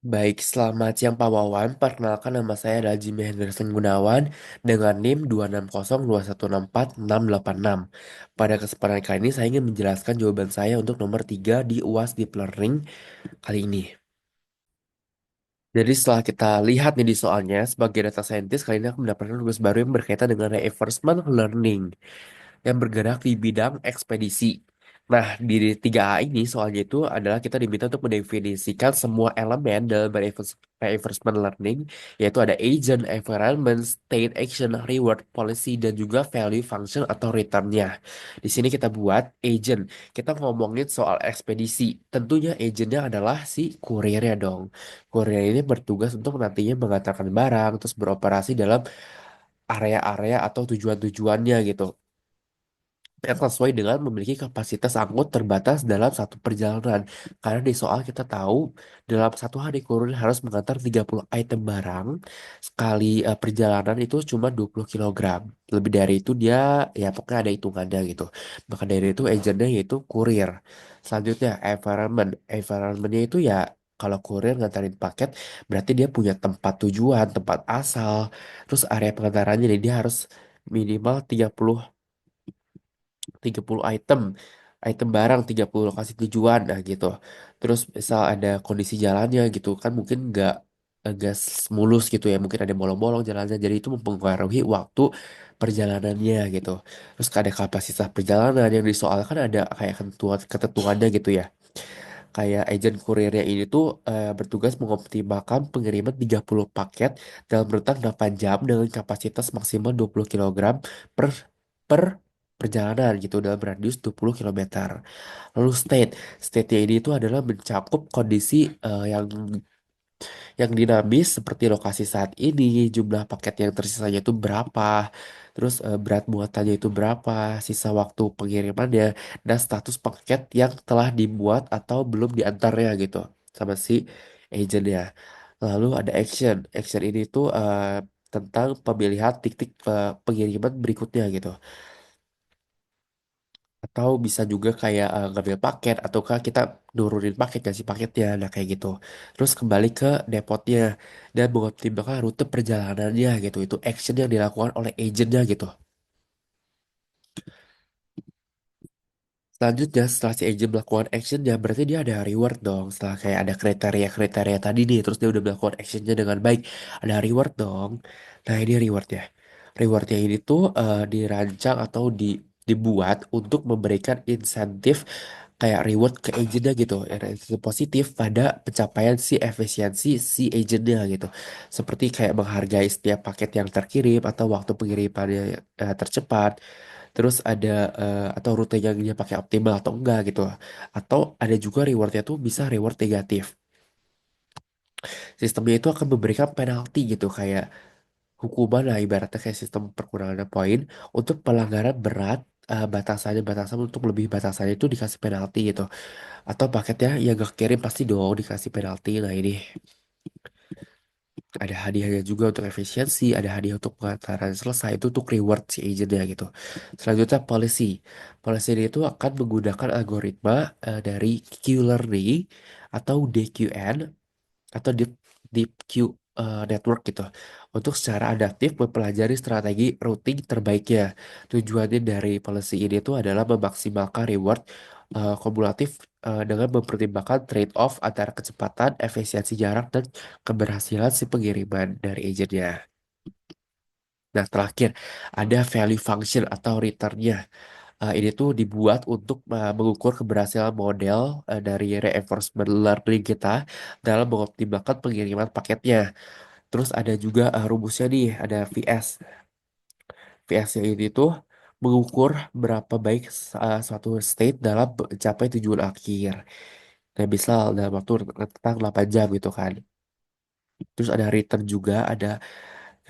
Baik, selamat siang Pak Wawan. Perkenalkan nama saya adalah Jimmy Henderson Gunawan dengan NIM 26021646686. Pada kesempatan kali ini saya ingin menjelaskan jawaban saya untuk nomor 3 di UAS Deep Learning kali ini. Jadi setelah kita lihat nih di soalnya, sebagai data scientist kali ini aku mendapatkan tugas baru yang berkaitan dengan reinforcement learning yang bergerak di bidang ekspedisi. Nah, di 3A ini soalnya itu adalah kita diminta untuk mendefinisikan semua elemen dalam reinforcement learning, yaitu ada agent, environment, state, action, reward, policy, dan juga value function atau returnnya. Di sini kita buat agent. Kita ngomongin soal ekspedisi. Tentunya agentnya adalah si kurirnya dong. Kurir ini bertugas untuk nantinya mengantarkan barang, terus beroperasi dalam area-area atau tujuan-tujuannya gitu yang sesuai dengan memiliki kapasitas angkut terbatas dalam satu perjalanan. Karena di soal kita tahu dalam satu hari kurir harus mengantar 30 item barang sekali perjalanan itu cuma 20 kilogram. Lebih dari itu dia ya pokoknya ada hitungannya gitu. Maka dari itu agentnya yaitu kurir. Selanjutnya environment. Environmentnya itu ya kalau kurir ngantarin paket berarti dia punya tempat tujuan, tempat asal, terus area pengantarannya nih, dia harus minimal 30 item barang 30 lokasi tujuan nah gitu. Terus misal ada kondisi jalannya gitu kan mungkin nggak mulus gitu ya, mungkin ada bolong-bolong jalannya, jadi itu mempengaruhi waktu perjalanannya gitu. Terus ada kapasitas perjalanan yang disoalkan, ada kayak ketentuannya gitu ya, kayak agen kurirnya ini tuh bertugas mengoptimalkan pengiriman 30 paket dalam rentang 8 jam dengan kapasitas maksimal 20 kilogram per per perjalanan gitu dalam radius 20 kilometer. Lalu state-nya ini itu adalah mencakup kondisi yang dinamis seperti lokasi saat ini, jumlah paket yang tersisanya itu berapa, terus berat muatannya itu berapa, sisa waktu pengirimannya, dan status paket yang telah dibuat atau belum diantarnya gitu sama si agentnya. Lalu ada action. Action ini tuh tentang pemilihan titik pengiriman berikutnya gitu. Atau bisa juga kayak ngambil paket ataukah kita nurunin paket kasih paketnya, nah kayak gitu. Terus kembali ke depotnya dan mengoptimalkan rute perjalanannya gitu. Itu action yang dilakukan oleh agentnya gitu. Selanjutnya setelah si agent melakukan actionnya berarti dia ada reward dong. Setelah kayak ada kriteria-kriteria tadi nih, terus dia udah melakukan actionnya dengan baik, ada reward dong. Nah ini rewardnya. Rewardnya ini tuh dirancang atau dibuat untuk memberikan insentif kayak reward ke agentnya gitu, insentif positif pada pencapaian si efisiensi si agentnya gitu. Seperti kayak menghargai setiap paket yang terkirim atau waktu pengirimannya tercepat. Terus ada atau rute yang dia pakai optimal atau enggak gitu. Atau ada juga rewardnya tuh bisa reward negatif. Sistemnya itu akan memberikan penalti gitu, kayak hukuman lah ibaratnya kayak sistem perkurangan poin untuk pelanggaran berat, batasannya batasan untuk lebih batasannya itu dikasih penalti gitu. Atau paketnya yang gak kirim pasti dong dikasih penalti. Nah ini ada hadiahnya juga untuk efisiensi, ada hadiah untuk pengantaran selesai, itu untuk reward si agentnya gitu. Selanjutnya policy. Policy ini itu akan menggunakan algoritma dari Q-learning atau DQN atau deep Q network gitu untuk secara adaptif mempelajari strategi routing terbaiknya. Tujuannya dari policy ini tuh adalah memaksimalkan reward kumulatif dengan mempertimbangkan trade-off antara kecepatan, efisiensi jarak, dan keberhasilan si pengiriman dari agentnya. Nah, terakhir ada value function atau returnnya. Ini tuh dibuat untuk mengukur keberhasilan model dari reinforcement learning kita dalam mengoptimalkan pengiriman paketnya. Terus ada juga rumusnya nih, ada VS. VS-nya ini tuh mengukur berapa baik suatu state dalam mencapai tujuan akhir. Nah, misal dalam waktu rentang 8 jam gitu kan. Terus ada return juga, ada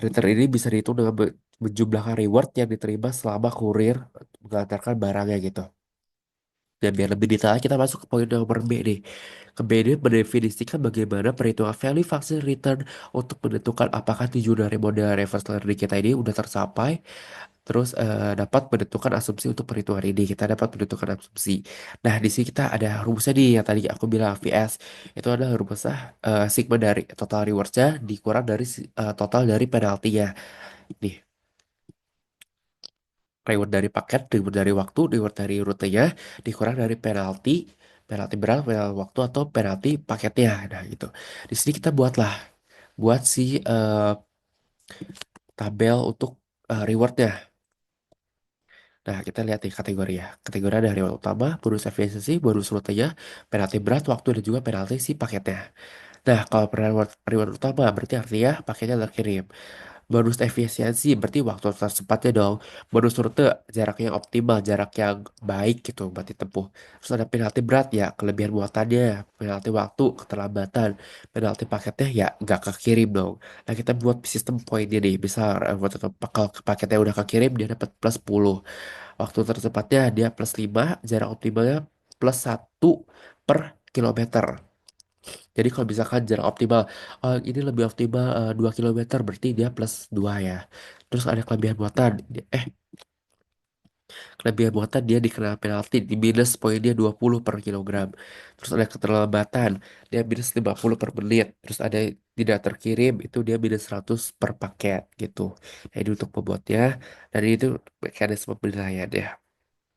return ini bisa dihitung dengan menjumlahkan reward yang diterima selama kurir mengantarkan barangnya gitu. Dan biar lebih detail, kita masuk ke poin nomor B nih. Ke B ini mendefinisikan bagaimana perhitungan value function return untuk menentukan apakah tujuan dari model reverse learning kita ini udah tercapai. Terus dapat menentukan asumsi untuk perhitungan ini. Kita dapat menentukan asumsi. Nah, di sini kita ada rumusnya nih yang tadi aku bilang VS. Itu adalah rumusnya sigma dari total rewards-nya dikurang dari total dari penaltinya. Nih, reward dari paket, reward dari waktu, reward dari rutenya, dikurang dari penalti, penalti berat, penalti waktu atau penalti paketnya. Nah, gitu. Di sini kita buat si tabel untuk rewardnya. Nah, kita lihat nih kategori ya. Kategori ada reward utama, bonus efisiensi, bonus rutenya, penalti berat, waktu, dan juga penalti si paketnya. Nah, kalau reward utama berarti artinya paketnya terkirim. Bonus efisiensi berarti waktu tersempatnya dong. Bonus rute jarak yang optimal, jarak yang baik gitu berarti tempuh. Terus ada penalti berat ya, kelebihan muatannya, penalti waktu, keterlambatan, penalti paketnya ya nggak kekirim dong. Nah kita buat sistem poinnya nih, misal kalau paketnya udah kekirim dia dapat plus 10. Waktu tercepatnya dia plus 5, jarak optimalnya plus 1 per kilometer. Jadi kalau misalkan jarak optimal, ini lebih optimal 2 kilometer, berarti dia plus 2 ya. Terus ada kelebihan muatan, kelebihan muatan dia dikena penalti, di minus poin dia 20 per kilogram. Terus ada keterlambatan, dia minus 50 per menit. Terus ada tidak terkirim, itu dia minus 100 per paket gitu. Nah ini untuk pembuatnya, dan itu mekanisme penilaian ya.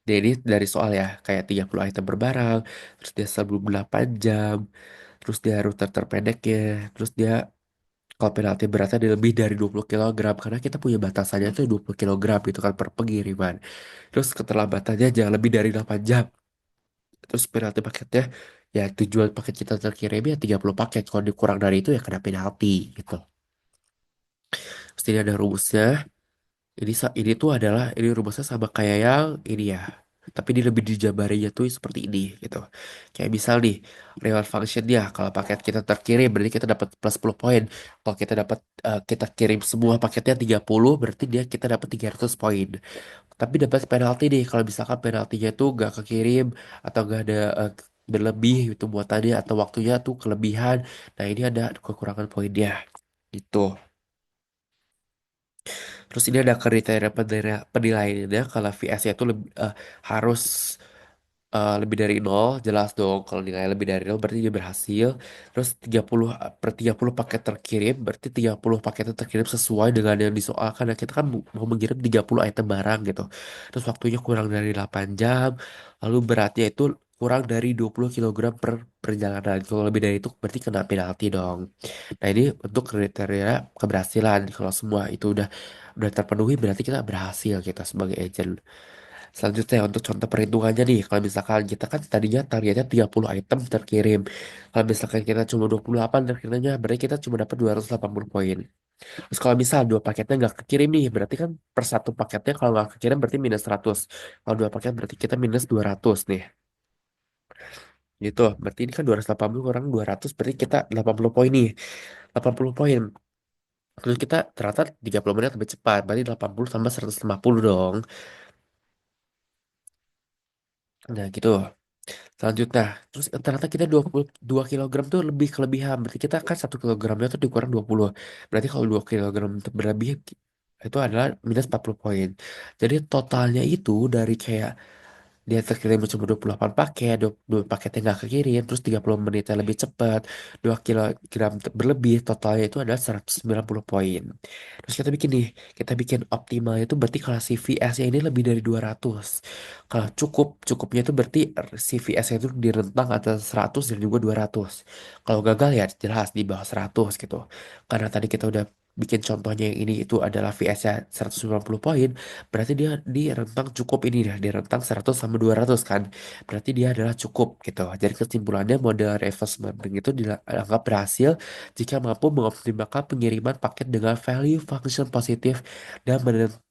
Jadi dari soal ya, kayak 30 item per barang, terus dia sebelum 8 jam, terus dia rute terpendeknya, terus dia kalau penalti beratnya dia lebih dari 20 kilogram, karena kita punya batasannya tuh 20 kilogram gitu kan per pengiriman. Terus keterlambatannya jangan lebih dari 8 jam. Terus penalti paketnya ya tujuan paket kita terkirimnya 30 paket. Kalau dikurang dari itu ya kena penalti gitu. Terus ini ada rumusnya. Ini tuh adalah ini rumusnya sama kayak yang ini ya. Tapi ini lebih dijabarinya tuh seperti ini gitu. Kayak misal nih, reward function dia kalau paket kita terkirim berarti kita dapat plus 10 poin. Kalau kita dapat kita kirim semua paketnya 30 berarti kita dapat 300 poin. Tapi dapat penalti nih kalau misalkan penaltinya tuh gak kekirim atau gak ada berlebih itu muatannya atau waktunya tuh kelebihan. Nah, ini ada kekurangan poinnya. Gitu. Terus ini ada kriteria penilaiannya kalau VS-nya itu harus lebih dari nol, jelas dong. Kalau nilai lebih dari nol berarti dia berhasil. Terus 30 per 30 paket terkirim, berarti 30 paket itu terkirim sesuai dengan yang disoalkan. Nah, kita kan mau mengirim 30 item barang gitu. Terus waktunya kurang dari 8 jam, lalu beratnya itu kurang dari 20 kilogram per perjalanan. Kalau lebih dari itu berarti kena penalti dong. Nah, ini untuk kriteria keberhasilan. Kalau semua itu udah terpenuhi berarti kita berhasil kita sebagai agent. Selanjutnya untuk contoh perhitungannya nih, kalau misalkan kita kan tadinya targetnya 30 item terkirim. Kalau misalkan kita cuma 28 terkirimnya, berarti kita cuma dapat 280 poin. Terus kalau misal dua paketnya nggak kekirim nih, berarti kan per satu paketnya kalau nggak kekirim berarti minus 100. Kalau dua paket berarti kita minus 200 nih. Gitu, berarti ini kan 280 kurang 200, berarti kita 80 poin nih. 80 poin. Terus kita ternyata 30 menit lebih cepat, berarti 80 tambah 150 dong. Nah gitu. Selanjutnya, terus ternyata kita 22 kilogram tuh lebih kelebihan. Berarti kita kan 1 kilogramnya tuh dikurang 20. Berarti kalau 2 kilogram itu berlebih itu adalah minus 40 poin. Jadi totalnya itu dari kayak dia terkirim cuma 28 paket, dua paketnya nggak kekirim, terus 30 menitnya lebih cepat, 2 kilogram berlebih, totalnya itu adalah 190 poin. Terus kita bikin optimal itu berarti kalau si VS-nya ini lebih dari 200. Kalau cukupnya itu berarti si VS-nya itu di rentang antara 100 dan juga 200. Kalau gagal ya jelas di bawah 100 gitu. Karena tadi kita udah bikin contohnya yang ini itu adalah VS-nya 190 poin. Berarti dia di rentang cukup ini dah, di rentang 100 sama 200 kan. Berarti dia adalah cukup gitu. Jadi kesimpulannya model reverse mentoring itu dianggap berhasil jika mampu mengoptimalkan pengiriman paket dengan value function positif dan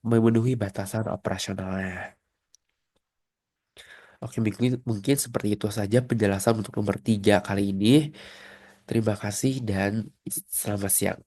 memenuhi batasan operasionalnya. Oke, mungkin seperti itu saja penjelasan untuk nomor 3 kali ini. Terima kasih dan selamat siang.